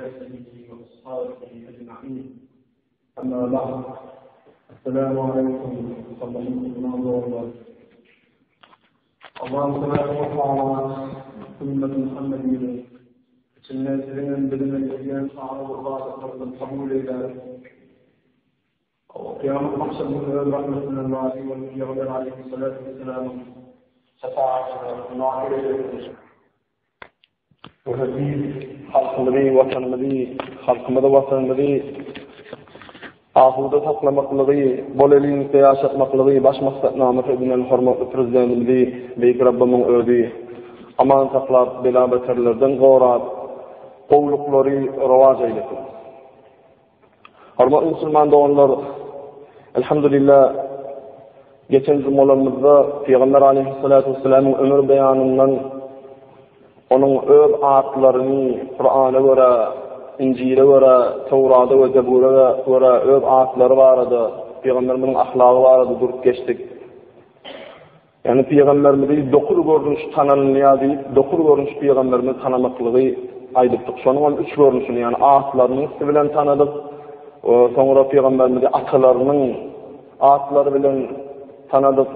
آله وأصحابه أجمعين. أما بعد، السلام عليكم ورحمة الله وبركاته. اللهم صل على سنة محمد سنة بدن الإيمان أعرض الله فرض القبول إلى وقيام المقصد من رحمة الله والنبي عليه الصلاة والسلام شفاعة الله وهدي خلق النبي وطن النبي خلق مدى وطن النبي آخوذة حق مقلغي بوليلين قياسة مقلغي باش مقصدنا مفردنا الحرمة فرزدان النبي بيك رب من أردي أمان تقلاب بلا بكرلردن غورات قولقلوري رواج eylesin. Hormatly Müslüman doğanlar, elhamdülillah geçen cumhurlarımızda Peygamber aleyhissalatu vesselam'ın ömür beyanından onun öz ayetlerini Kur'an'a göre, İncil'e göre, Tevrat'a ve Zebur'a göre öz ayetleri vardı. Peygamberimizin ahlakı vardı, durup geçtik. Yani Peygamberimizi dokuz görünüş tanınmaya deyip, dokuz görünüş Peygamberimizi tanımaklığı aydıktık. Sonun 3 görünüşünü yani ayetlerini bilen tanıdık. Sonra Peygamberimizi atalarının ayetleri bilen tanıdık.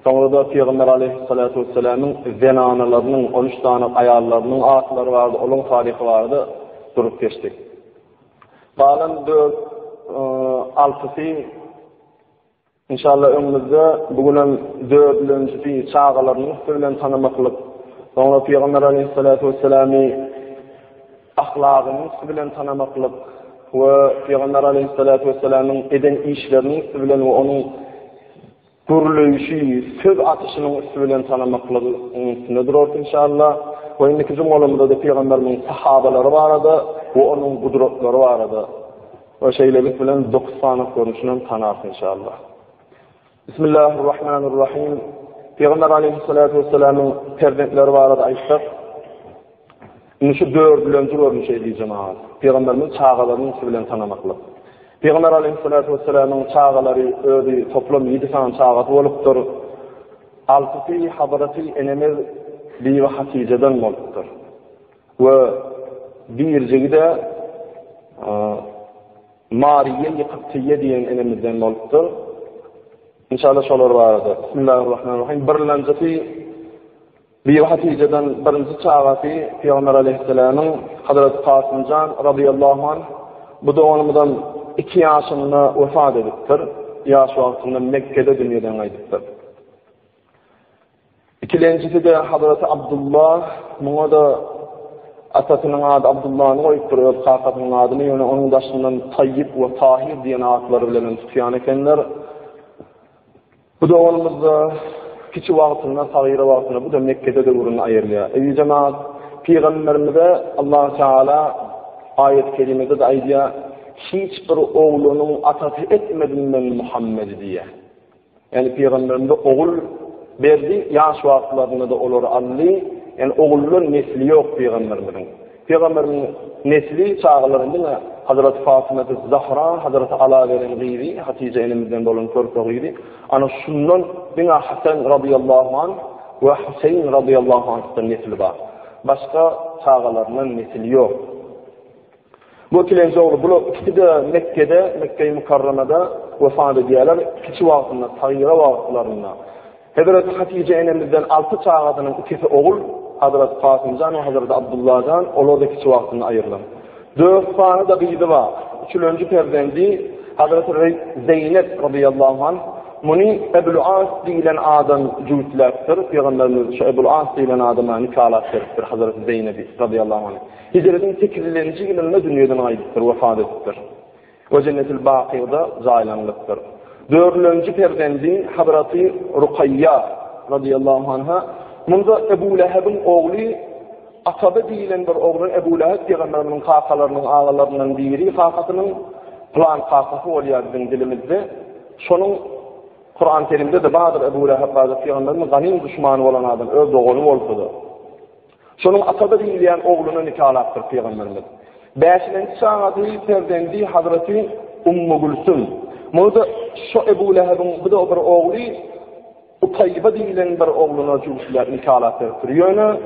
Sonra da Peygamber aleyhissalatu vesselam'ın zenanalarının 13 tane ayarlarının ayetleri vardı, onun tarihi vardı, durup geçtik. Kalan 4-6'sı inşallah önümüzde bugünün 4. çağalarının bilen tanımaklık. Sonra Peygamber aleyhissalatu vesselam'ı ahlakını bilen tanımaklık ve Peygamber aleyhissalatu vesselam'ın eden işlerini bilen ve onun gürleyişi, söz atışının bilen tanımaklığı durur inşallah. Ve indiki cumhurlarımızda da Peygamber'in sahabaları vardı ve onun kudretleri vardı. Ve şeyleri bilen 90 görünüşünü tanırsın inşallah. Bismillahirrahmanirrahim. Peygamber aleyhissalatu vesselam'ın perdentleri vardı ayıptır. Şu 4 görünüş diyeceğim abi. Peygamberimiz çağalarını bilen tanımaklık. Peygamber aleyhissalatu vesselam'ın çağaları öyle toplam 7 tane çağatı oluptur. 6'sı Hazreti Enemiz ve Hatice'den oluptur. Ve birciği de Mariye Kıptiye diyen enemizden oluptur. İnşallah şolar vardı. Bismillahirrahmanirrahim. Birlencesi bir Hatice'den birinci çağatı Peygamber aleyhisselam'ın Hazreti Kasımcan radıyallahu anh bu da onundan 2 yaşında vefat ediptir. Yaş vaktinde Mekke'de dünyadan ayrılmıştır. İkincisi de Hazreti Abdullah, buna da atasının adı Abdullah'ını koyup duruyor, kakatının adını, yani onun başından Tayyip ve Tahir diyen adları bilen tutuyan ekenler. Bu da onumuzda kiçi vaktinde, sagire vaktinde, bu da Mekke'de de ürünü ayırlıyor. Ey cemaat, Peygamberimize Allah Teala ayet-i kerimede de ayırıyor, hiçbir oğlunun atası etmedim ben Muhammed diye. Yani Peygamberimize oğul verdi, yaş vaktlarında da olur alli, yani oğulun nesli yok Peygamberimizin. Peygamberimizin nesli çağlarında Hazreti Fatıma-ı Zahra, Hazreti Alaver'in gıyri, Hatice elimizden dolan körpe gıyri. Ana şundan bina Hasan radıyallahu anh ve Hüseyin radıyallahu anh'tan nesli var. Başka çağlarından nesli yok. Bu ikinci oğlu, bu ikisi de Mekke'de, Mekke-i Mukarrama'da vefat ediyorlar. İki vaktinde, sayıra vaktlarında. Hazreti Hatice enemizden 6 çağatının ikisi oğul, Hazreti Kasımcan ve Hazreti Abdullah'dan, onlar da iki vaktinde ayrılan. 4 tane de biri var. Üçüncü perdendi Hazreti Zeynep radıyallahu anh. Bunu Ebu'l As diyen adam cütlerdir. Peygamberimiz şu Ebu'l As diyen adama nikahlatır Hazreti Zeynep radıyallahu anh. Hicretin 8. yılında dünyadan ayrılır, vefat ettir. Ve Cennet-ül Baki'de zaylanlıktır. 4. perdendi Hazreti Rukayya radıyallahu anh'a. Bunda Ebu Leheb'in oğlu Atabe diyen bir oğlu Ebu Leheb Peygamberinin kakalarının ağalarından biri, kakasının plan kakası oluyor bizim dilimizde. Şunun Kur'an-ı Kerim'de de bazı Ebu Leheb bazı Peygamberinin ganim düşmanı olan adam öz oğlu oldu. Şunun Atabe diyen oğlunu nikahlattır Peygamberimiz. 5. çağatı perdendi Hazreti Ummu Gülsüm. Burada şu Ebu Leheb'in bu da bir oğlu Utayba diyen bir oğluna cüvüşler nikahlattır. Yani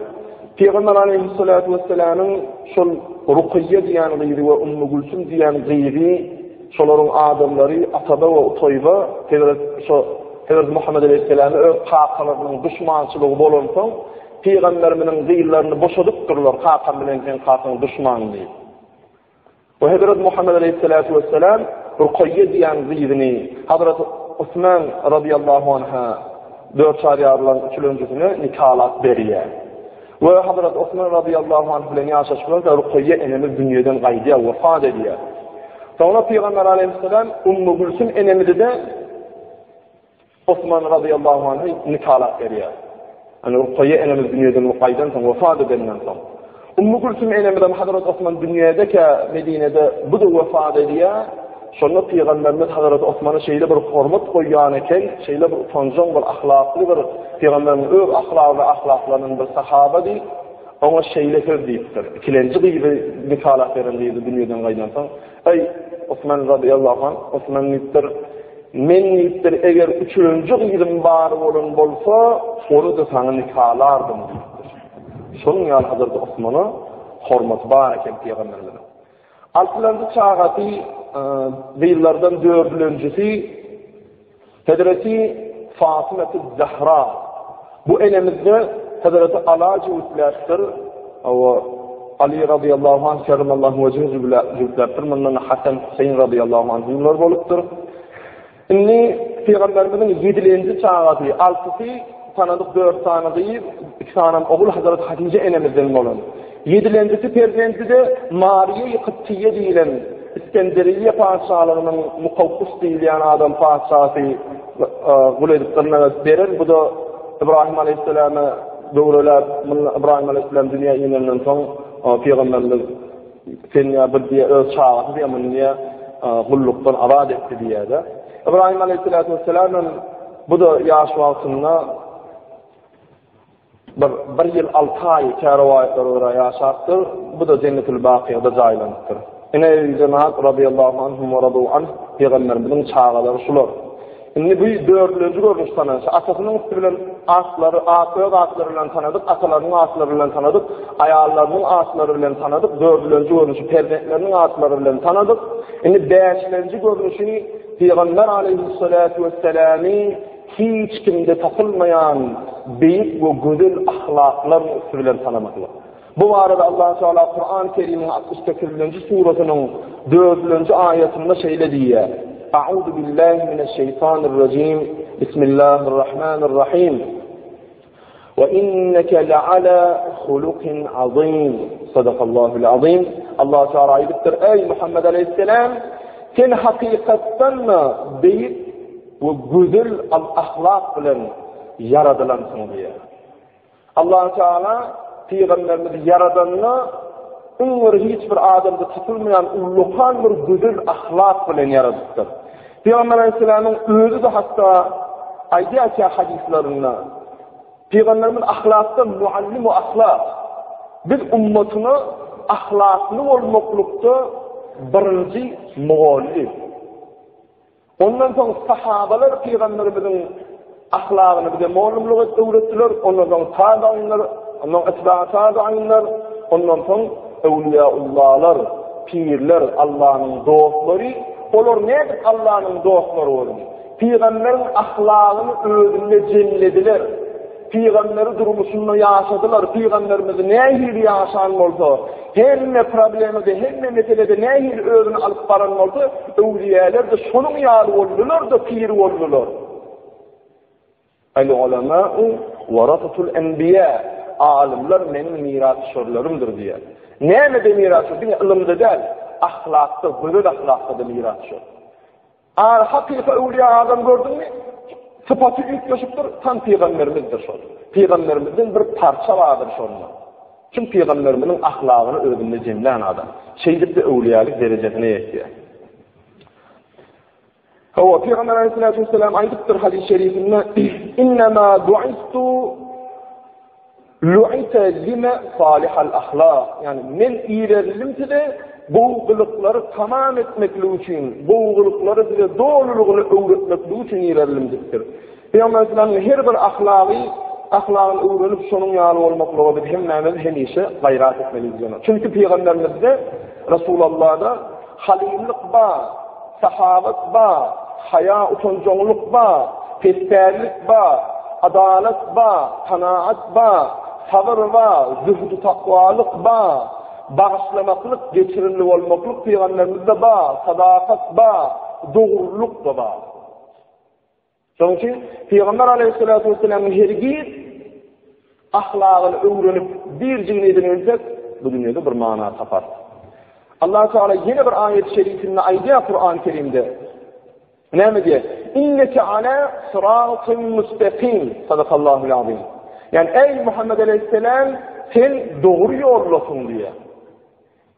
Peygamber aleyhissalatu vesselam'ın şu Ruqayya diýen gyýry we Ummu Gülsüm diýen gyýry şolaryň adamlary Atada we Utayba Hazrat Muhammed aleyhisselam'a öz qaqalarynyň düşmançylygy bolan soň Peygamberimiň gyýylaryny boşadyp durlar, qaqam bilen qaqaň düşmany diýip. Ve Hazrat Muhammed aleyhisselatu vesselam Ruqayya diýen gyýryny Hazrat Osman radıyallahu anha 4 şariýarlaryň üçüncüsine nikahlap berýär. Ve Hazrat Osman radıyallahu anh bilen ýaşaşyplar, Ruqayya enemiz dünýeden gaýdýar, wafat edýär. Sonra Peygamber aleyhisselam Ummu Gülsüm enemidi de Osman radıyallahu anh'a nikahlap berýär. Yani Ruqayya enemiz dünýeden gaýdan soň wafat edenden soň. Ummu Gülsüm enemiden Hazrat Osman dünýedeki Medine'de bu da wafat edýär. Şonda Peygamberimiz Hazrat Osman'a şeýle bir hormat goýýan eken, şeýle bir utanjak bir ahlakly bir Peygamberimiz öz ahlaklarynyň bir sahaba-dy. Ona şeýle söz diýipdir. Ikilenji gyýy nikahlap berilýär dünýeden gaýdan soň. Ey Osman radıyallahu anh, Osman nittir, men nittir eger üçüncü gyýym bar bolan bolsa, onu da sana nikahlardım diýipdir. Şonuň ýaly Hazrat Osman'a hormat bar eken Peygamberimiz. Altyazı çağaty Beylerden dördüncüsü Hazreti Fatıma-tü Zahra. Bu enemizde Hazreti Alacı üslerdir. Ali radıyallahu anh kerramallahu vecehu züblerdir. Bundan Hasan Hüseyin radıyallahu anh zübler bolupdur. Inni Peygamberimizin 7-nji çağaty, 6-sy tanadyk 4 tanady, 2 tanam oğul Hazreti Hatice enemizden bolan. 7-njisi perzenti de Mariye-i Kıptiye diýilen İskenderiye padşahlarynyň Mukawqis diýilen adam padşahy guledipdirne berer. Bu da İbrahim aleyhisselama döwrelap, İbrahim aleyhisselam dünýäge gelenden soň Peygamberimiz senýa bir diýe öz çağaty diýmändiýe gullukdan azad etdi diýýär. İbrahim aleyhisselatu vesselam'ın bu da ýaş wagtynda bir yıl 6 ay kerwayatlara ýaşapdyr. Bu da Cennetul Baqiýada jaýlandyr. Ene Cenab radıyallahu anhum ve radu anh Peygamberimizin çağaları şular. Şimdi bu dördüncü görünüş tanışı. Atasının üstülen asları, asları bilen tanıdık, atalarının asları bilen tanıdık, ayarlarının asları bilen tanıdık, dördüncü görünüşü perdeklerinin asları bilen tanıdık. Şimdi beşinci görünüşü Peygamber aleyhissalatu vesselam'ı hiç kimde tapılmayan büyük ve güzel ahlakların üstülen tanımakla. Bu arada Allah Teala Kur'an-ı Kerim'in 68. suresinin 4. ayetinde şöyle diyor. A'udhu billahi mineşşeytanirracim. Bismillahirrahmanirrahim. Ve inneke le'ala hulukin azim. Sadakallahul azim. Allah Teala ayettir. Ey Muhammed Aleyhisselam, sen hakikatten büyük ve güzel ahlak bilen yaradılansın diye. Allah Teala Peygamberimiz yaradanına ömür hiçbir adamda tapılmayan ullukan bir güzel ahlak bilen yaradıktır. Peygamber Aleyhisselam'ın özü de hatta aydiyaki hadislerinde Peygamberimiz ahlakta muallim-u ahlak. Biz ummatını ahlaklı olmaklukta birinci muallim. Ondan sonra sahabalar Peygamberimizin ahlakını bize muallimlik öğrettiler. Ondan sonra tabi'inler, ondan etba'a tabi'inler, ondan sonra evliyaullahlar, pirler, Allah'ın dostları. Olur nedir Allah'ın dostları olur? Peygamberin ahlakını özünde cennediler. Peygamberi durumunu yaşadılar. Peygamberimizi nehir yaşan olsa, hem ne problemi de, hem ne meselede nehir özünü alıp baran olsa, evliyalar da şunun yâlı oldular da pir oldular. El-ulemâ'u varasatul enbiya. Alimler benim mirasçılarımdır diye. Ne de mirasçı? Bir ilimde değil, ahlakta, güzel ahlakta da mirasçı. Eğer hakiki evliya adam gördün mü? Sıfatı yükleşiptir, tam Peygamberimizdir şu. Peygamberimizin bir parça vardır şunla. Çünkü Peygamberimizin ahlakını özünde cemleyen adam. Şeylik de evliyalık derecesine yetiyor. Peygamber Aleyhisselatü Vesselam aydıktır hadis-i şerifinde İnnemâ du'istu lu'ite lime salihal ahlak. Yani men iyilerimse de bu kılıkları tamam etmekle için, bu kılıkları size doğruluğunu öğretmekle için iyilerimdir. Peygamber Aleyhisselam'ın her bir ahlakı ahlakını öğrenip şonun ýaly bolmaklygy biz hemmemiz hemişe gayrat etmeliyiz. Çünkü Peygamberimizde Resulullah'da halillik ba, sahabat ba, haya utançoňluk ba, pesperlik ba, adalet ba, kanaat ba, sabır ba, zühd-ü takwalyk ba, bağışlamaklyk, geçirimli bolmaklyk Peygamberimizde ba, sadakat ba, dogurluk da ba. Şoň üçin Peygamber aleyhissalatu vesselam'ın hergiz ahlakyny öwrenip bir jigine edilmesek bu dünýede bir mana tapar. Allah Teala yine bir ayet-i şerifinde aýdýar Kur'an-ı Kerimde. Näme diýär? İnneke ala sıratın müstakim. Sadakallahul azim. Yani ey Muhammed aleyhisselam sen doğru yollasın diye.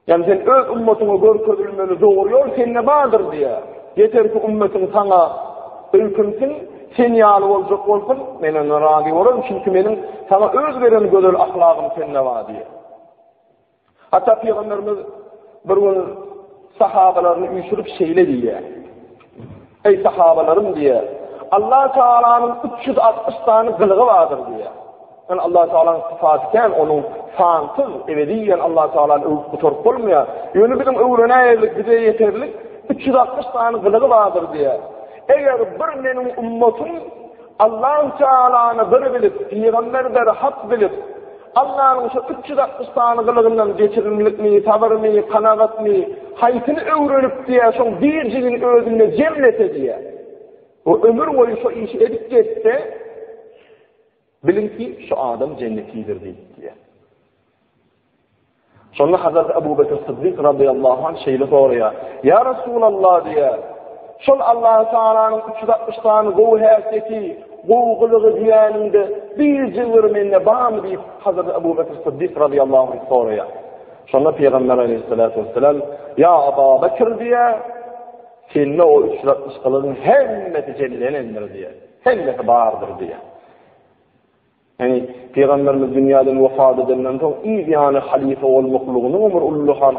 Yani sen öz ümmetine görkezilmeli doğru yol sende vardır diye. Yeter ki ümmetin sana ülkünsin, sen ýaly boljak bolsun, menen razy bolarym çünki menin sana öz beren gözel ahlagym sende var diye. Hatta Peygamberimiz bir gün sahabalaryny üýşürip şeýle diýär. Ey sahabalarım diye. Allah Teala'nın 360 tane kılığı vardır diye. Yani Allah Teala'nın sıfatken onun fansız, ebediyen Allah Teala'nın övüp kuturup olmuyor. Yönü bizim öğreneyerlik, bize yeterlik 360 tane kılığı vardır diye. Eğer bir benim ümmetim Allah Teala'nı bir bilip, peygamberleri hak bilip, Allah'ın şu 360 tane kılığından geçirimlik mi, sabır mı, kanaat mı, hayatını öğrenip diye, son bir cilin özünde cemlete diye. O ömür boyu şu işi edip geçse, bilin ki şu adam cennetidir diye. Sonra Hazreti Ebu Bekir Sıddık radıyallahu anh şeyle soruyor. Ya Resulallah diye, şol Allah Teala'nın 360 tane govu herseki, goğuluğu diyanında bir cıvır menne bağım deyip Hazreti Ebu Bekir Sıddık radıyallahu anh soruyor. Sonra Peygamber aleyhissalatu vesselam ya Ebu Bekir diye seninle o 360 kılığın hemmeti cellenendir diye. Hemmeti bağırdır diye. Yani Peygamberimiz dünyadan vefat edenden sonra iyi yani halife olmakluğunu umur ulluhan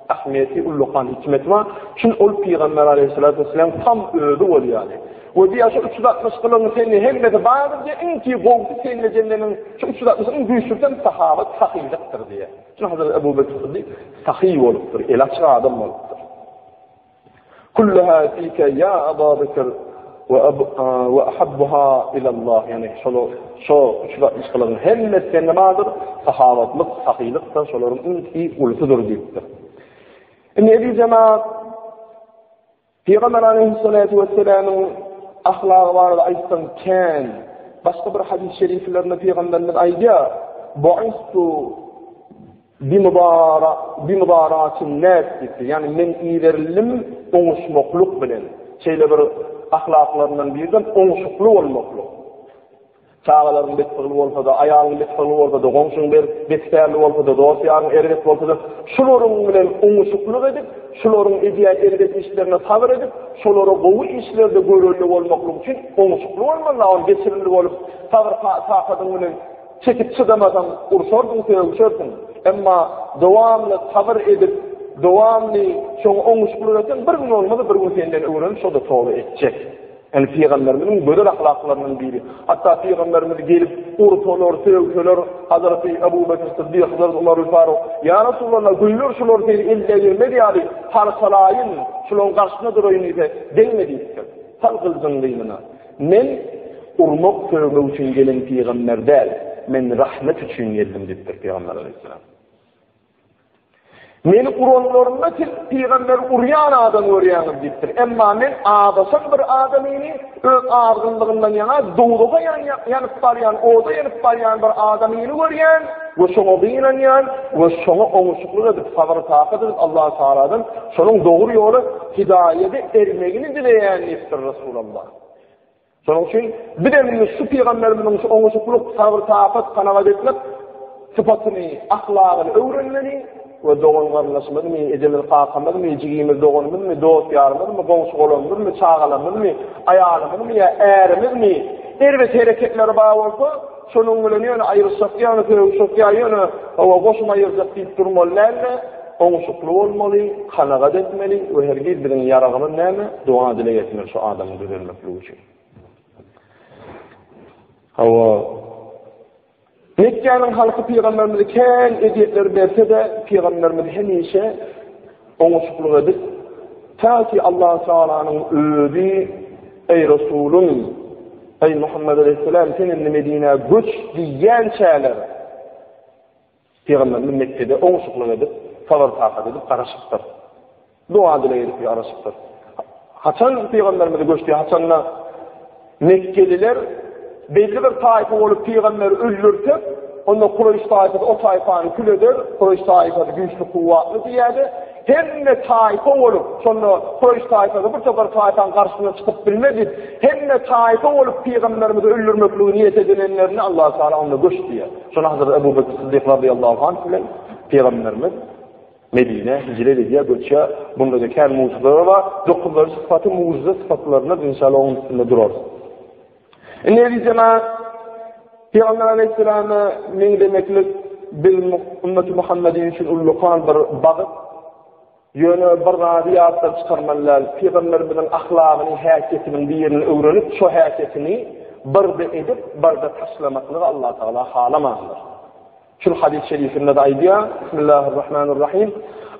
ahmiyeti, ulluhan hikmeti var. Çünkü o Peygamber aleyhissalatu vesselam tam ödü ol yani. O diye şu 360 kılığın seninle hemmeti bağırdır diye inki kovdu seninle cellenin şu 360'ın büyüşürken sahabat sahiyliktir diye. Çünkü Hazreti Ebu Bekir Sıddık sahiy oluptur, ilaçlı adam oluptur. Kulluha fike ya Ebu Bekir ve ahabbuha ilallah. Yani şu 360 kılığın hemmeti seninle vardır, sahabatlık, sahiyliktir, şoların inki ulusudur deyiptir. Nebi cemaat Peygamber aleyhissalatu vesselam'ın ahlakı vardı aysan ken. Başka bir hadis-i şeriflerinde Peygamberimiz aýdýar. Bu'istu bimudaratin nas diýdi. Yani men iýerildim oňuşmakluk bilen. Şeýle bir ahlaklarından birden oňuşuklu bolmakly. Çağalaryň betpagly bolsa da, aýalyň betpagly bolsa da, goňşuň bir betpärli bolsa da, dosýaryň erget bolsa da, şolaryň bilen oňuşukluk edip, şolaryň edýät erget işlerine sabır edip, şolary gowy işlerde görelli bolmaklyk üçin oňuşuklu bolmaly, on geçirimli bolup, sabır takatyň bilen çekip çydamadan urşardyň, söýüşerdiň. Emma dowamly sabır edip, dowamly şoň oňuşukluk eden bir gün olmady, bir gün senden öwrenip şoda togy etjek. Yani Peygamberimizin böyle ahlaklarının biri. Hatta Peygamberimiz gelip urtolar, sevgiler, Hazreti Ebu Bekir Sıddık, Hazreti Ömer Faruk, ya Resulallah güllür şular seni elde gelmedi yani, parçalayın, şuların karşısına durayın ise, gelmediyse, sal kılcın diyimine. Men urmak sevgi için gelen Peygamber değil, men rahmet için geldim deyiptir Peygamber Aleyhisselam. Meni uranlarında Peygamber uryan adam öğreyanım deyiptir. Emma men ağdasan bir adamini öz ağırlığından yana doğruğa yanıp baryan, oda yanıp baryan bir adamini öğreyan ve şoňa bilen yan ve şoňa oňuşukluk edip sabır takat edip Allah Teala'dan şonuň doğru ýoly hidayete ermegini dileýän deyipdir Resulullah. Şonuň üçin bir de şu Peygamberimizin şu oňuşukluk, sabır takat, kanaat etmek sıfatyny, ahlakyny öwrenmeli. Ve doğanlarlaşmadı mı, ecelil kalkamadı mı, cigimiz doğanımız mı, dost yarımız mı, komşu olanımız mı, çağalamız mı, ayağımız mı, erimiz mi, ervet hareketleri bağlı olsa, şunun bilen yani ayırsak yani, sevişsak yani, o boşuma ayırsak deyip durmalarla, oňuşuklu olmalı, kanaat etmeli ve herkes birinin yarağının näme, dua dile getmeli şu adamın düzelmekliği için. Hava Mekke'nin halkı Peygamberimizi ken ediyetleri berse de Peygamberimiz hemişe oňuşukluk edip ta ki Allah Teala'nın öýüdi ey Resulüm ey Muhammed Aleyhisselam senin Medine'ye göç diyen çäler Peygamberimiz Mekke'de oňuşukluk edip sabar takat edip garaşypdyr. Dua dileyip garaşypdyr. Haçan Peygamberimiz göçdi, haçanla Mekkeliler belli bir taifa olup Peygamberi öldürtüp, onda Kureyş taifası o taifany küleder, Kureyş taifası güçlü kuvvetli diýdi. Hemme taifa olup, sonra Kureyş taifası bir sefer taifanın karşısına çıkıp bilmedi. Hemme taifa olup Peygamberimizi öldürmekliği niyet edilenlerini Allah Teala onda göç diye. Sonra Hazreti Ebu Bekir Sıddık radıyallahu anh bilen Peygamberimiz Medine hicret ediyor, göçüyor. Bunda da kendi mucizeleri var. Dokuzları sıfatı mucize sıfatlarına inşallah onun üstünde durur. Ne diyeceğim? Peygamber Aleyhisselam'a ne demeklik bil ümmeti Muhammed'in için ullukan bir bağıt, yönü bir radiyatlar çıkarmalılar. Peygamberimizin ahlakını, hareketinin bir yerini öğrenip, şu hareketini bir de edip, bir de taşlamaklığı Allah Teala halamazlar. Şu hadis-i şerifinde de aydiya, Bismillahirrahmanirrahim.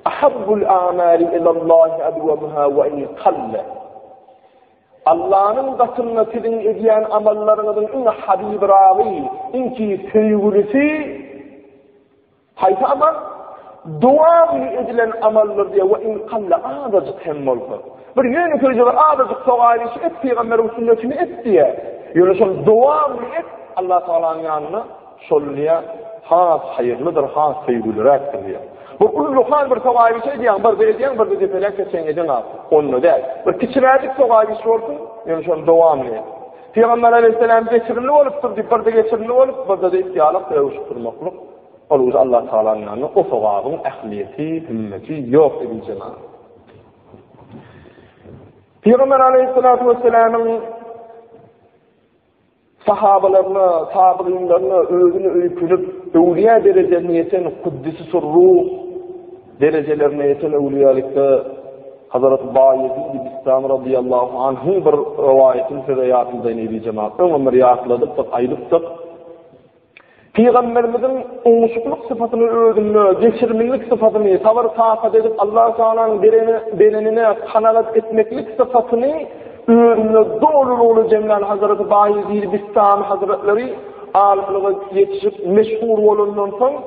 Ahabbul a'mali ilallahi adwamuha ve in qalle. Allah'ın katında sizin ediyen amallarınızın en habib-i inki sevgilisi hayta amal dua edilen amallar diye ve in qalle azıcık hemmoldu. Bir yeni köyceler azıcık soğaylışı et Peygamberin sünnetini et diye. Yani son dua et Allah Teala'nın yanına solluya has hayırlıdır, has sevgilirektir diye. Bu ulluhan bir soğaylı şey diyen, bir belediyen, bir de defelek geçen edin abi. Onu değil. Bir küçülerdik soğaylı şey olsun, yani şu an devam edin. Peygamber Aleyhisselam geçirimli oluptur, bir de geçirimli olup, bir de ihtiyarlık ve uçturmaklık. Oluz Allah Teala'nın yanına o soğabın ehliyeti, hümmeti yok edileceğine. Peygamber Aleyhisselatü Vesselam'ın sahabalarına, tabiinlerine özünü öykünüp, evliya derecelerine yeten kuddisi surruh derecelerine yeten evliyalıkta Hazreti Bayezid Bistami radıyallahu anh'ın bir rivayetin fedayatında nebi cemaat. Ömer yakladık, aylıktık. Peygamberimizin oňuşukluk sıfatını özünü, geçirmelik sıfatını, sabır takat edip Allah Teala'nın belenine kanaat etmeklik sıfatını ürünü doğru cemlal Hazreti Bayezid Bistami Hazretleri alimliğe yetişip meşhur olundan sonra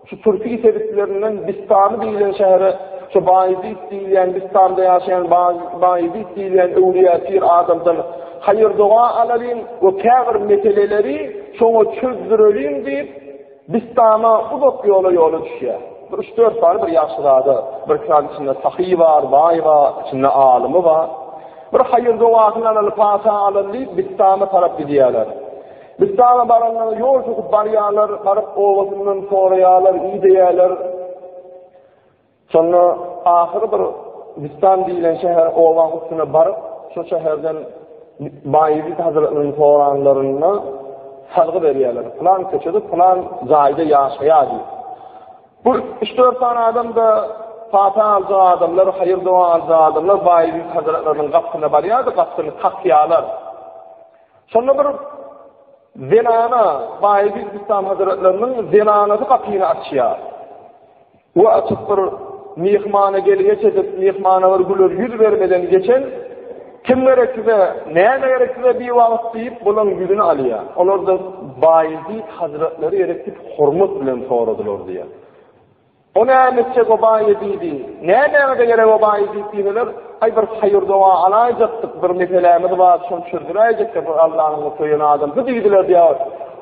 şu Türkiye sebeplerinden Bistami deyilen şehre şu Bayezid deyilen Bistami'de yaşayan Bayezid deyilen evliya pir adamdan hayır dua alalım ve kâgır meseleleri şonu çözdürelim deyip Bistami'a uzak yola düşüyor. 3-4 tane bir yaşlılarda bir kral içinde sahi var, bay var, içinde alimi var. Bir hayır duasını alıp pasa alıp Bistami taraf gidiyorlar. Bistami baranlar yol tutup baryalar, barıp ovasından sorayalar, iyi diyorlar. Sonra ahırı bir Bistami deyilen şehir ovan üstüne barıp, şu şehirden Bayezid Hazretlerinin soranlarına salgı veriyorlar. Falan köçüdü, falan zayide yaşayacak. Bu 3-4 tane adam da Fatih aldığı adamlar, hayır dua aldığı adamlar Bayezid Hazretlerinin kapısına barıyordu, kapısını takyalar. Sonra bir zenana, Bayezid Bistami Hazretlerinin zenanası kapıyı açıyor. O açıp bir mihmana geçecek, mihmana bir gülür yüz vermeden geçen, kim gerekse, neye gerekse bir vakit deyip bunun yüzünü alıyor. Onlar da Bayezid Hazretleri gerekip hurmat bilen soradılar diye. O ne emredecek o Bayezid'i? Neye de gerek o Bayezid diyorlar? Ay bir hayır dua alayacaktık, bir meselemiz var, son çözdürecektik Allah'ın soyun adamı dediler diyor.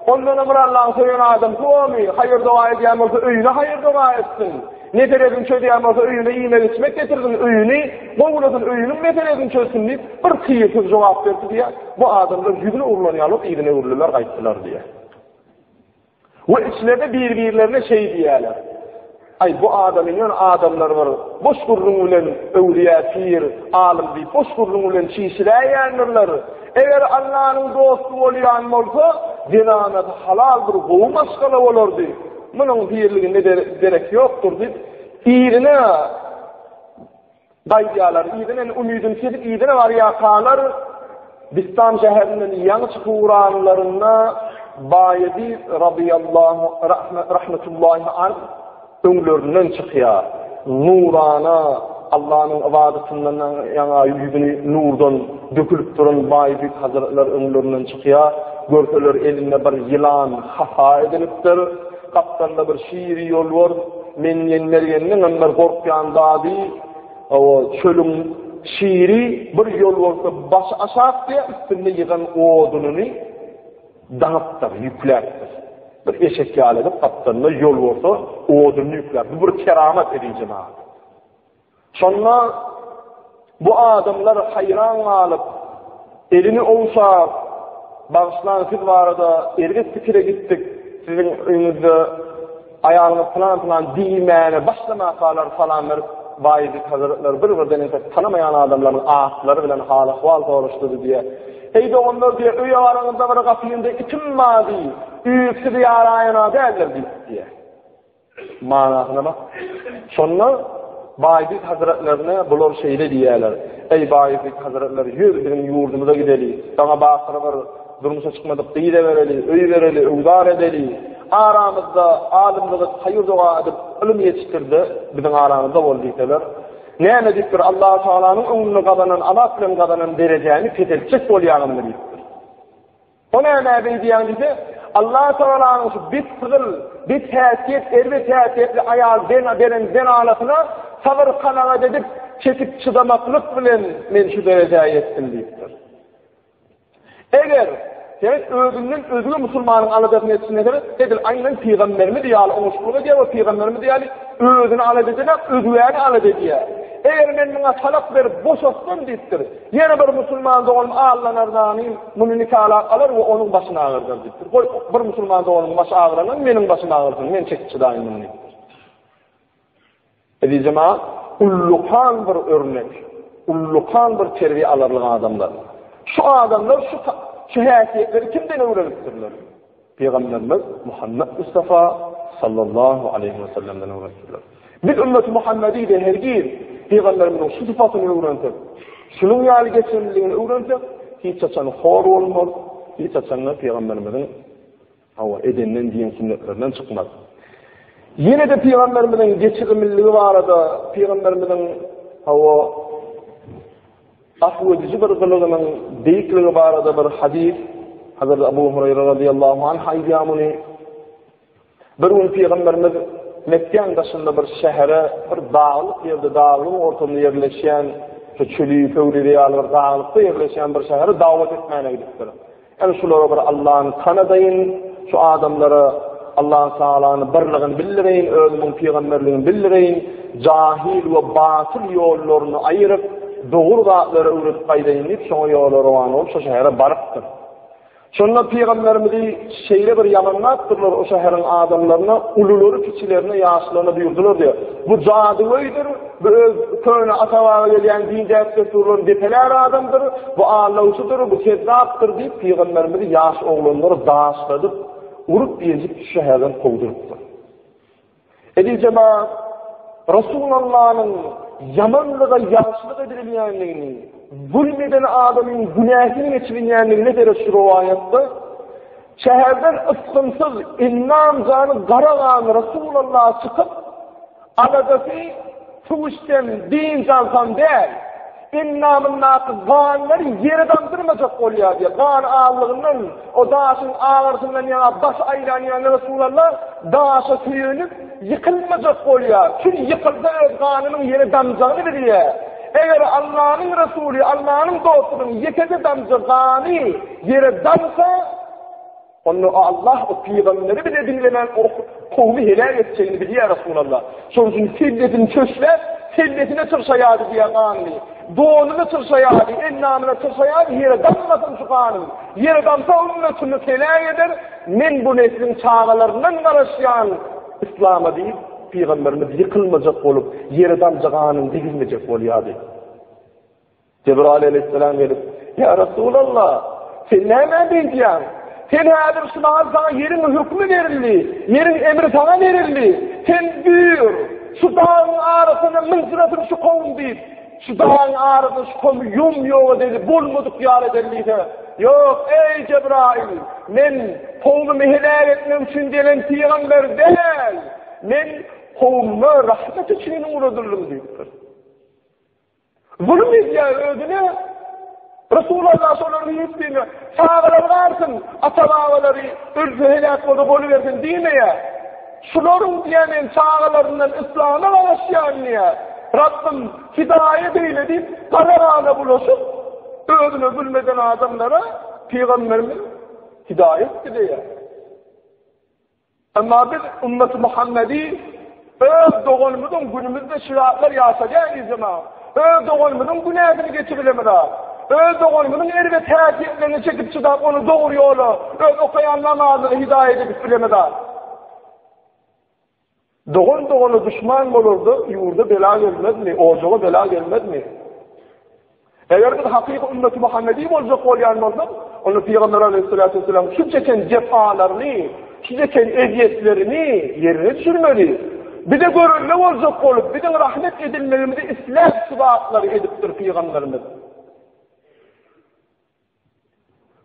Ondan ömür Allah'ın soyun adamı olmuyor. Hayır dua edeceğim olsa öyle hayır dua etsin. Ne teredin çözüyen olsa öyle iğne içmek getirdin öyle, boğuladın öğünün ne teredin çözsün deyip bir kıyıksız cevap verdi diye. Bu adamlar yüzünü uğurlanıyorlar, iğne uğurlular, kayıttılar diye. Ve içlerinde birbirlerine şey diyorlar. Ay bu adamın adamlar var. Boş kurrun ulen evliya pir, alim deyip boş kurrun ulen çiğsiler yanırlar. Eğer Allah'ın dostu olayan olsa cenaneti halal bir boğum aşkala olurdu. Bunun birliğinde gerek yoktur deyip iyirine daydiyalar, iyirine umidini kesip iyirine var yakalar Bistam şehrinden yanı çıkıranlarına Bayedi radıyallahu rahmetullahi anh öňlerinden çykýar. Nurana Allah'ın ibadetinden yana yüzünü nurdan dökülüp duran Bayedi Hazretler öňlerinden çykýar. Görseler elinde bir yılan hafa edilipdir. Kaptanda bir şiiri yol var. Men yenlergenin onlar korkýanda di. O çölüm şiiri bir yol olsa baş aşağı diye üstünde yıkan odununu dağıttır, yüklerdir. Bir eşek yağladıp kaptanına yol olsa odununu yüklerdir. Bu bir keramet edeceğim abi. Sonra bu adamlar hayran alıp elini olsa bağışlanan siz var arada erget fikire gittik. Sizin önünüzde ayağınız falan diymeyene başlamaya kalar falan verip Bayezid Hazretleri bir-birden tanımayan adamların ahları bilen hal-ahval soruşturdu diye. Heyde onlar diye öy aranızda bir kapıyında itim mazi, üyüksü diye arayana derler diye. Manasına bak. Sonra Bayezid Hazretlerine bular şeyle diyeler. Ey Bayezid Hazretleri, bizim yurdumuza gidelim. Sana bakıra var, durmuşa çıkmadık değil de vereli, öy vereli, övdar edeli. Aramızda alimleri hayır dua edip ölüm yetiştirdi. Bizim aramızda oldu deyseler. Ne ediptir? Allah-u Teala'nın önünü kazanan, Allah bilen kazanan dereceğini fetelçek olyanını deyiptir. O ne beydiyen bize? Allah-u Teala'nın şu bir sığıl, bir tehdit, bir tehditli ayağın den alasına sabır kanaat edip çekip çıdamaklık bilen men şu dereceye yettim deyiptir. Eğer evet, özünün Müslümanın aladığını etsin nedir? Edil aynen peygamberimi diyal, onuşluğu diye ve peygamberimi diyal, özünü aladığına, özülerini aladığına. Eğer ben buna talak verip boş olsun deyiptir. Yine bir Müslüman doğum ağırlanırdan, bunu nikahla alır ve onun başına ağırdır deyiptir. Bir Müslüman doğumun başı ağırlanır, benim başına ağırsın, ben çekçi daimim deyiptir. Edeceğim ha, ullukan bir örnek, ullukan bir terbiye alırlığı adamlar. Şu adamlar, şu haysiyetleri kimden öğreniptirler? Peygamberimiz Muhammed Mustafa sallallahu aleyhi ve sellem'den öğreniptirler. Biz ümmet-i Muhammed'i de her gün Peygamberimizin şu sıfatını öğrenip, şunun yali geçimliliğini öğrenip, hiç açanı hor olmaz, hiç açanı Peygamberimizin edeninden diyen sünnetlerinden çıkmaz. Yine de Peygamberimizin geçimliliği var da, Peygamberimizin afwedici bir kılığının deyikliği var arada bir hadis Hazreti Ebu Hureyre radıyallahu anh haydiyamuni bir gün Peygamberimiz Mekke'nin dışında bir şehre bir dağlık yerde dağlığın ortamında yerleşen çölü fevri bir dağlıkta yerleşen bir şehre davet etmeye gittiler. Yani şulara bir Allah'ın tanıdayın, şu adamlara Allah'ın sağlığını birliğini bildireyin, özümün peygamberliğini bildireyin, cahil ve batıl yollarını ayırıp doğru zatları öğretip kaydayınlayıp şoň ýola rowan bolup şu şähere barypdyr. Şonda Peygamberimizi şeýle bir ýamanlatdyrlar o şäherin adamlaryna, ululary kiçilerine, ýaşlaryna buyurdular diýär. Bu jadywydyr, bu köne atawaga gelýän dinjäp turlar depeler adamdyr, bu Allah'usydyr, bu kezzapdyr diýip Peygamberimizi ýaş oglonlary daşladyp, urup ýezip şu şäherden kowdurupdyr. Edijema Resulullah'ın yamanlığa yaşlık edilmeyenliğini, zulmeden adamın günahını geçirilmeyenliğini ne deriz şu rivayette? Şehirden ıskınsız, innam canı karağan Resulullah çıkıp, aladası tuşten din cansan değil, innamın nakı gânları yere dandırmayacak oluyor diye. Gân ağırlığından, o dağışın ağırsından yana baş aylanyan Resulullah dağışa suyunup yıkılmayacak oluyor. Çünkü yıkıldı gânının yere damcağını biliyor. Eğer Allah'ın Resulü, Allah'ın dostunun yekede damcı gânı yere damsa, onu Allah o peygamberi bile dinlenen o kovmi helal edeceğini biliyor Resulullah. Sonuçta silletini çöşler, silletine tırsayadı diye gânı. Doğununu tırsayadı, ennamına tırsayadı, yere dammasın şu gânı. Yere damsa ümmetini helal eder, men bu neslin çağalarından karışyan İslam'a değil, Peygamberimiz yıkılmayacak olup, yere damca gânını dikilmeyecek oluyordu. Cebrail aleyhisselam gelip, ya Resulallah, sen ne hemen diyeceksin? Sen hadir sana yerin hükmü verildi, yerin emri sana verildi. Sen büyür, şu dağın ağrısına mınzıratın şu kovun deyip, şu dağın ağrısına şu kovun yum yoğu dedi, bulmadık yar edildiyse, Yok ey Cebrail, men kavmimi helal etmem için gelen peygamber değil. Men kavmime rahmet için uğradırım deyiptir. Zulüm ediyor ödüne. Resulullah sallallahu aleyhi ve sellem sağlar varsın, atabaları ölçü helak olup versin demeye. Şuların diyenin sağlarından İslam'a ulaşyanlıya. Rabbim hidayet eyledi, kararına bulaşıp ödüne bilmeden adamlara Peygamberimiz hidayet ediyor. Ama biz ümmet-i Muhammedi öz doğumumuzun günümüzde şiratlar yaşayacağız zaman. Öz doğumumuzun günahını geçirelemez. Öz doğumumuzun er ve tercihlerini çekip çıdap onu doğru yolu, öz okuyan namazını hidayet edip bilemez. Doğunu düşman olurdu, yurda bela gelmez mi? Ocağa bela gelmez mi? Eğer biz hakiki ümmet-i Muhammedi olacak olyanmazdık, onu Peygamber aleyhissalatü vesselam şu çeken cefalarını, şu çeken eziyetlerini yerine düşürmeli. Bir de görünme olacak olup, bir de rahmet edilmemizi İslam sıfatları ediptir Peygamberimiz.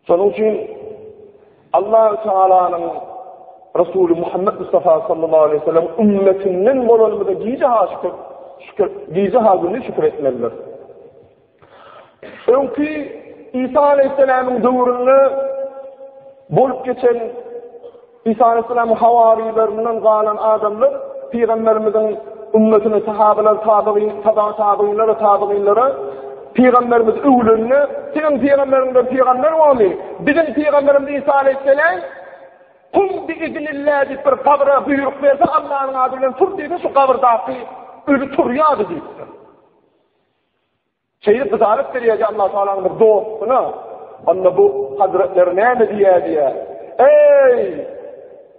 Sonun için Allah-u Teala'nın Resulü Muhammed Mustafa sallallahu aleyhi ve sellem ümmetinden olanımıza giyce günü şükür etmelidir. Çünkü İsa aleyhisselamın dövrünü bolup geçen İsa aleyhisselamın havarilerinden kalan adamlar Peygamberimizin ümmetine sahabeler, tabi'inlere Peygamberimiz öğlenini, senin Peygamberimizden Peygamber var mı? Bizim Peygamberimiz İsa aleyhisselam kum biiznillah deyip bir kabra buyruk verse Allah'ın adıyla tur deyip şu kabırdaki ölü turuyordu deyip. Şeyi kızaret veriyor Allah Teala'nın bir dostuna. Anna bu hazretleri ne diye. Ey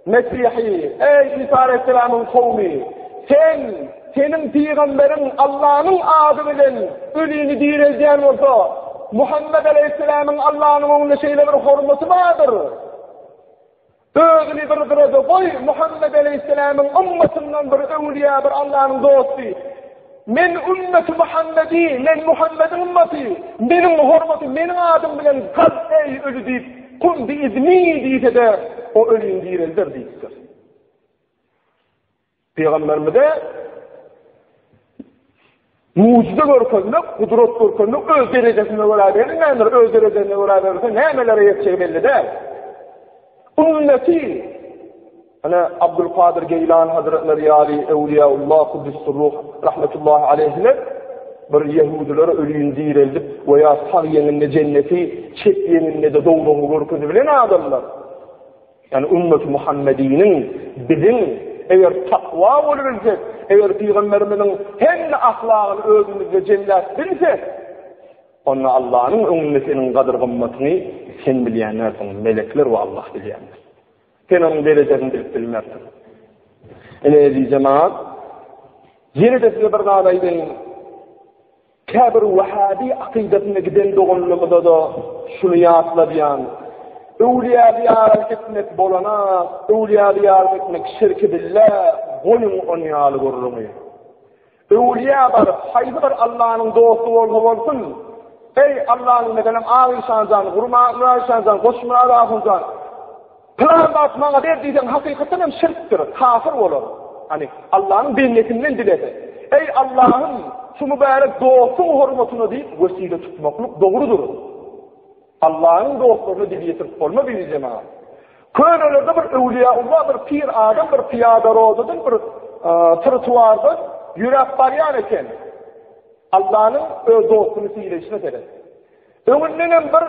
Mesih'i, ey İsa Aleyhisselam'ın kavmi, senin peygamberin Allah'ın adıyla ölüğünü direleceğin olsa, Muhammed Aleyhisselam'ın Allah'ın onunla şeyle bir hurması vardır. Özünü bir kırada koy, Muhammed Aleyhisselam'ın ümmetinden bir evliya, bir Allah'ın dostu. Men ümmeti Muhammedi, men Muhammed'in ümmeti, benim hurmatım, benim adım bilen kal ey ölü deyip, kum biizni deyip de o ölüyün direldir deyiptir. Peygamberimize mucize görkenlik, kudret görkenlik öz derecesine beraber, nedir öz derecesine beraber, nemelere yetecek belli değil. Ümmeti, hani Abdülkadir Geylan Hazretleri yâli Evliyaullah Kuddüs'ü Ruh rahmetullahi aleyhine bir Yahudilara ölüyün direlip veya sağ yeninde cenneti, çek yeninde de doğduğunu görkünü bilen adamlar. Yani ümmet-i Muhammedi'nin bizim eğer takva olursak, eğer Peygamberimizin hem ahlakını özümüzde cennet bilsek, onun Allah'ın ümmetinin kadir kımmetini sen bilenlersin, melekler ve Allah bilenler. Sen onun derecesini bilmezsin. Ey cemaat, yine de size bir daha edeyim. Kabir Vahabi akidetine giden doğumlumda da şunu yatlayan, Evliya ziyaret etmek bolana, evliya ziyaret etmek şirk-i billah, boyun onyalı görürüm. Evliya var, haydi var Allah'ın dostu olsun. Ey Allah'ın medelim ağır şanzan, kurma şanzan, koşma ağır plan batmağa verdiysen hakikaten hem şirktir, kafir olur. Hani Allah'ın bennetinden diledi. Ey Allah'ın şu mübarek dostun hurmatını deyip vesile tutmaklık doğrudur. Allah'ın dostlarını dil getirip olma bir cemaat. Köylerde bir evliyaullah, bir pir adam, bir piyada rodadan, bir trotuarda yürek baryan eken. Allah'ın dostunu sileşine eder. Önünden bir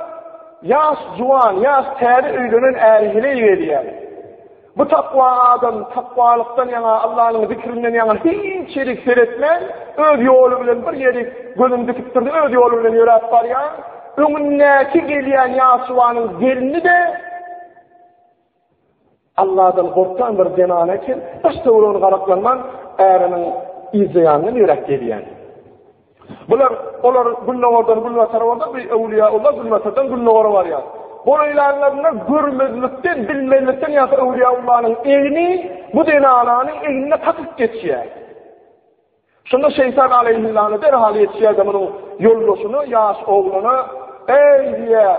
yaş juan, yaş teri öylenen erhile veriyor. Bu takva adam, takvalıktan yana, Allah'ın zikrinden yana hiç yerik seyretmen, öz yolu bilen bir yerik gözünü dikiptirdi, öz yolu bilen yürek baryan. Önündeki gelen Yasua'nın gelini de Allah'dan korktan bir cenane ki başta onu karaklanman eğrinin izleyeninin yürek geliyen. Onlar gülüne oradan gülüne tarafından bir evliyaullah gülüne tarafından gülüne oraya var ya. Bu ilanlarına görmezlikten, bilmezlikten yasa evliyaullah'ın elini bu denananın eline takıp geçiyor. Şunda şeytan aleyhillâhını derhal yetişiyor adamın yollusunu, yaş oğluna ey diye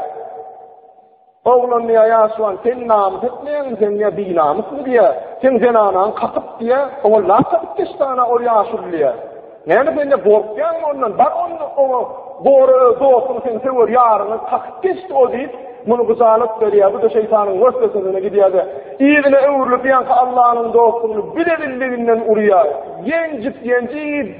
Oğlum niye yaşuan, sen namus etmeyen, sen niye bir namus mu diye, sen zenanan kapıp diye, oğullar kapıp geçtana o yaşur diye. Yani ben de korkyan ondan, bak onu doğru dostum sen sever yarını takıp geçti o deyip, bunu güzalık veriyor, bu da şeytanın vesvesesine gidiyor da, iyiliğine öğürlüp yankı Allah'ın dostunu bilebildiğinden uğruyor. Yencip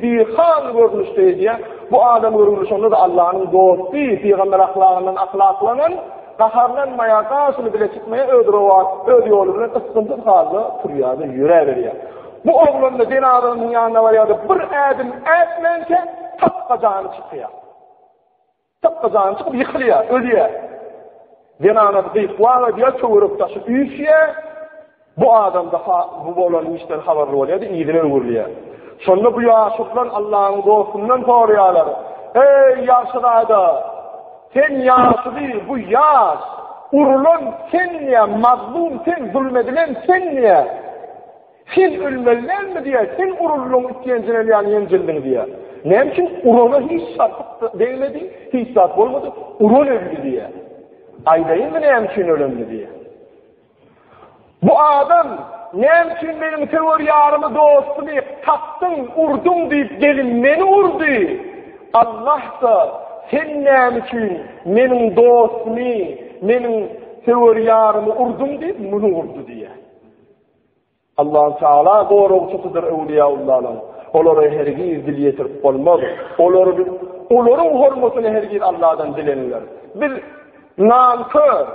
bir hal görünüşte diye, bu adam görünüşünde de Allah'ın dostu, Peygamber ahlakından ahlaklanan, kaharlanmaya, karşını bile çıkmaya ödü yolu bile ıskıntı fazla duruyor da yüre veriyor. Bu oğlum da Cenab-ı'nın yanına var ya da bir adım etmenke tapkacağını çıkıyor. Tapkacağını çıkıp yıkılıyor, ölüyor. Cenab-ı'nın kıyıklarla diye çoğurup taşı üyüşüyor. Bu adam da bu olan işten haberli oluyor da iyiliğine uğurluyor. Sonra bu yaşıklar Allah'ın dostundan koruyorlar. Ey yaşlıada! Sen yaşlı değil, bu yaş. Urulan sen niye, mazlum sen, zulmedilen sen niye? Sen ölmeliler mi diye, sen urulun isteyencine yani yencildin diye. Ne için uruna hiç şart değmedi, hiç şart olmadı, urun öldü diye. Aydayın mı ne için ölemli diye. Bu adam ne için benim tevır yarımı dostu diye, taktın, urdun deyip gelin, beni urdu. Allah da sen ne için benim dostumu, benim tevır yarımı urdum deyip bunu urdu diye. Allah Teala doğru tutudur evliyaullah'ın. Onları hergiz dil yetirip olmaz. Onların hürmetini hergiz Allah'dan dilenirler. Bir nankör,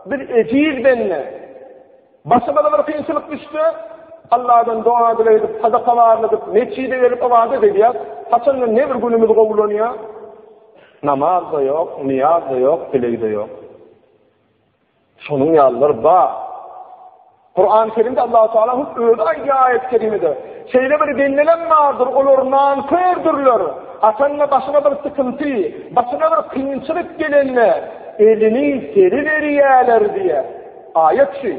bir eciz benimle. Başıma da bir kıyınçılık düştü. Allah'dan dua edip, sadakalarını edip, meçhide verip avaz edip, haçanla ne bir günümüz kovuluyor? Namaz da yok, niyaz da yok, dilek de yok. Şunun yalları bak. Kur'an-ı Kerim'de Allah-u Teala öyle ayet-i kerimede. Şeyle bir denilen vardır, olur nankördürler. Atanla başına bir sıkıntı, başına bir kıyınçılık gelenle elini seri veriyorlar diye. Ayet şey.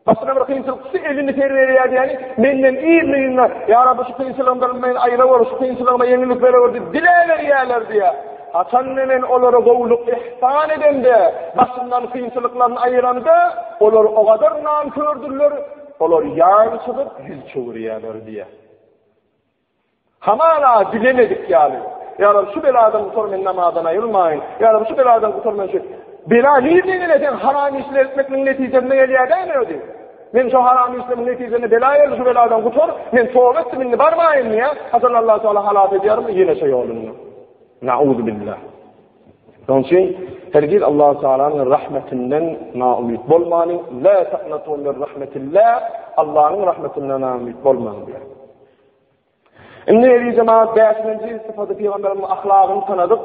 Başına bir kıyınçılıksı elini seri veriyor yani. Menden iyiliğinle, ya Rabbi şu kıyınçılığımdan beni ayıra şu kıyınçılığıma yenilik veriyor diye dile veriyorlar diye. Atannenin onlara kovulup ihsan eden de, başından kıyınçılıklarını ayıran da, onlar o kadar nankördürler, onlar yarın çıkıp yüz çeviriyorlar diye. Hamala bilemedik yani. Ya Rabbi şu beladan kurtarmayın, namazdan ayırmayın. Ya Rabbi şu beladan kurtarmayın şu. Bela niye neden haram işler etmekle neticesinde geliyor değil mi? Men şu haram işlemin neticesinde bela şu beladan kurtar, men tövbe ettim, barmayın ya. Hasan Allah Teala halaf ediyorum, yine şey olunmuyor. Na'udhu billah. Onun için herkes Allah Teala'nın rahmetinden naumid bolmanı, la taqnatu min rahmetillah, Allah'ın rahmetinden naumid bolmanı diyor. İnni eli cemaat 5. sıfatı Peygamberin ahlakını tanıdık.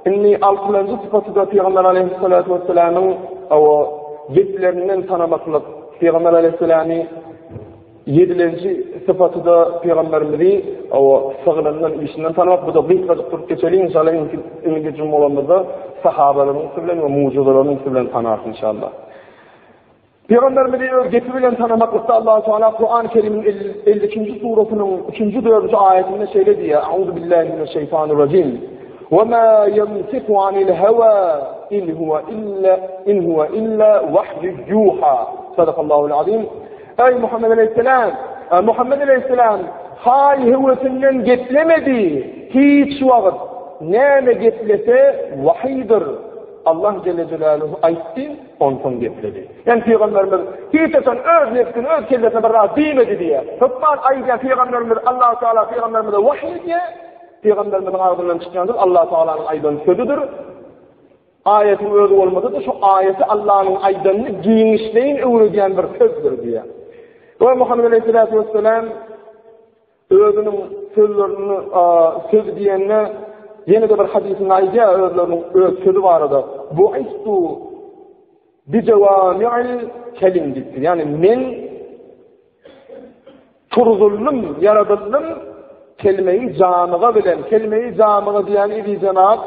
İnni 6. sıfatı da Peygamber Aleyhisselatü Vesselam'ın o yetlerinden tanımaklık. Peygamber Aleyhisselam'ı 7. sıfatı da Peygamberimizi o sağlarından işinden tanımak. Bu da bir kazık geçelim inşallah İngilizce olanlarda sahabaların sırlarını ve mucizelerinin sırlarını tanırsın inşallah. Peygamberimizi getirilen tanımaklıkta Allah-u Teala Kur'an-ı Kerim'in 52. suresinin 3. 4. ayetinde şöyle diye: "Euzu billahi mineşşeytanirracim. Ve ma yemsiku anil heva in huwa illa vahyu yuha." Sadakallahu'l azim. Ey Muhammed Aleyhisselam, Muhammed Aleyhisselam hay hüvvetinden getlemedi hiç vakit. Neme getlese vahiydir. Allah Celle Celaluhu aytti, ondan getledi. Yani Peygamberimiz hiç eten öz nefsini, öz kellesine bir rahat değmedi diye. Hıtman ayeten Peygamberimiz, Allah-u Teala Peygamberimize vahiy diye, Peygamberimizin ağzından çıkandır, Allah-u Teala'nın aydan sözüdür. Ayetin özü olmadı da şu ayeti Allah'ın aydanını giyinişleyin öğrediyen bir sözdür diye. Ve Muhammed Aleyhisselatü Vesselam özünün sözlerini söz diyenine yeni de bir hadisin ayıca özlerinin sözü vardı. Bu istu bi cevami'il kelim gitti. Yani men turzullum, yaradıldım kelimeyi camığa bilen, kelimeyi camığa diyen idi Cenab-ı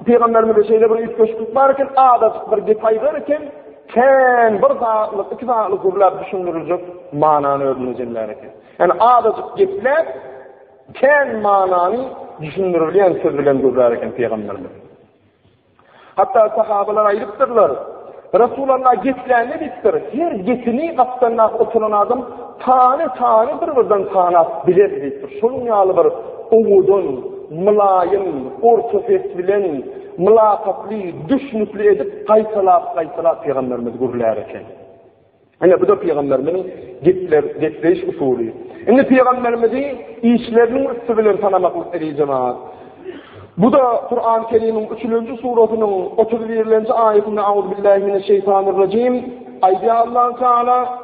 Peygamberimiz şeyle bir üç köşkük varken, adet bir detay verirken, ken bir sağlık, iki sağlık kurulab düşündürülecek mananı öğreneceklerken. Yani adacık gepler, ken mananı düşündürülen sözülen kurulurken Peygamberimiz. Hatta sahabeler ayırıptırlar. Resulullah getlerini bittir. Her getini kaptanına oturan adam tane bir tanat bilir bittir. Şunun yalı bir umudun, mülayim, orta fesbilen, mülakatli, düşnükli edip kaysalap Peygamberimiz gurlar eken. Yani bu da Peygamberimizin getleyiş usulü. Şimdi Peygamberimizin işlerinin üstübilen tanımaklık edeceğim cemaat. Bu da Kur'an-ı Kerim'in 3. suresinin 31. ayetinde Euzubillahimineşşeytanirracim. Ayet Allah Teala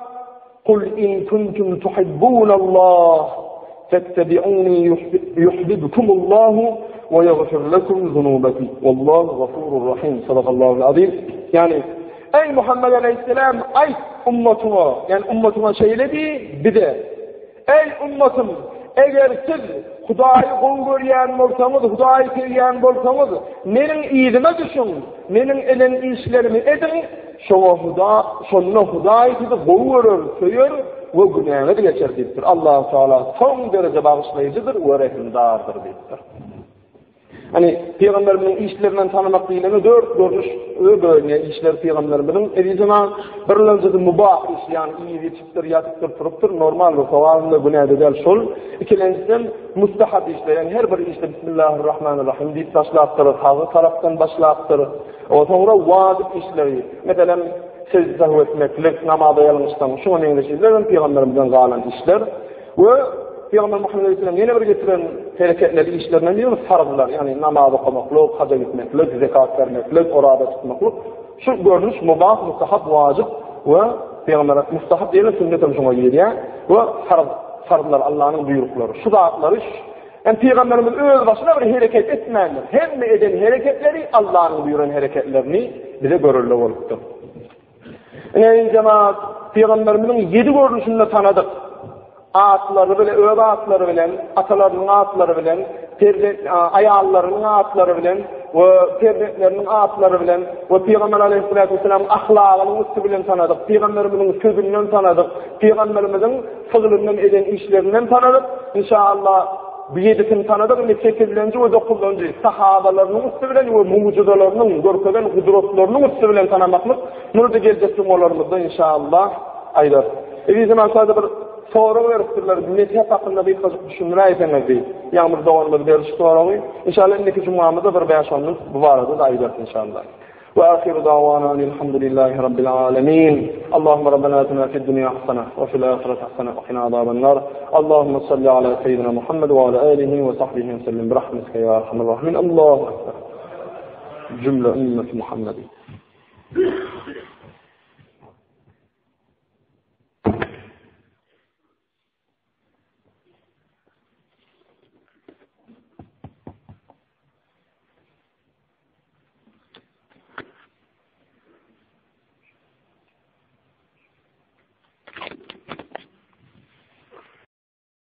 "Kul in kuntum tuhibbunallah fattabi'uni yuhibbukumullah ve yaghfir lekum zunubakum. Vallahu gafurur rahim." Sadakallahu azim. Yani ey Muhammed Aleyhisselam, ey ummetuma, yani ummetuma şeyledi bir de ey ummetim, eğer siz Hudaýy gol görýän bolsaňyz, Hudaýy sevýän bolsaňyz, meniň ýyzyma düşün, meniň elen işlerimi edin, şonu Hudaýy sizi gol görür, söýür we günäňe geçer diýipdir. Allah Taala son derece bağışlayıcıdır we rahimdardır diýipdir. Hani Peygamberimizin işlerinden tanımak diýilene 4 görüş böyle işler Peygamberimizin edeceğim birlerde mubah iş, yani iyi yetiştir, yatıktır, turuptur, normal ve favalında günahda del şol. İkincisinden mustahab işler, yani her bir işte Bismillahirrahmanirrahim deyip başlaptır, hağı taraftan başlaptır. O sonra vacip işleri, mesela secde etmeklik, namazda yalnızdan, şu an şeyler Peygamberimizden galan işler ve Peygamber Muhammed Aleyhisselam yine bir getiren hareketleri işlerinden diyoruz farzlar, yani namaz okumaklık, haca gitmeklik, zekat vermeklik, orada tutmaklık. Şu görünüş mubah, mustahab, vacip ve Peygamber mustahab diyelim sünnet-i şuna geliyor ve farzlar Allah'ın buyrukları. Şu dağıtları, yani Peygamberimiz öz başına bir hareket etmeyendir. Hem eden hareketleri Allah'ın buyuran hareketlerini bize görürler oluktur. Yani cemaat Peygamberimizin 7 görünüşünde tanıdık. Atları bile, öz atları bilen, atalarının atları bilen, ayallarının atları bilen ve perdeklerinin atları bilen ve Peygamber Aleyhisselatü Vesselam ahlakının üstü bilen tanıdık. Peygamberimizin sözünden tanıdık. Peygamberimizin fıgılından eden işlerinden tanıdık. İnşallah bir yedisini tanıdık. Ve 8. ve 9. sahabalarının üstü bilen ve mucizelerinin, görkeden hudrotlarının üstü bilen tanımaklık. Nurda gelcesim olarımızda inşallah aylar. Bizim aşağıda bir soru verirler, mezhep hakkında bir kazık düşünmüne ayetiniz değil. Yağmur zamanında bir soru. İnşallah indeki cumamızda bir beyaşonunuz bu arada da ayırt inşallah. Ve ahiru davana elhamdülillahi rabbil alemin. Allahümme Rabbena atina fid dünya hasana ve fil ahireti hasana ve qina azaban nar. Allahümme salli ala seyyidina Muhammed ve ala alihi ve sahbihi ve sellim bi rahmetike ya erhamer rahimin. Allahu ekber. Cümle ümmeti Muhammedin.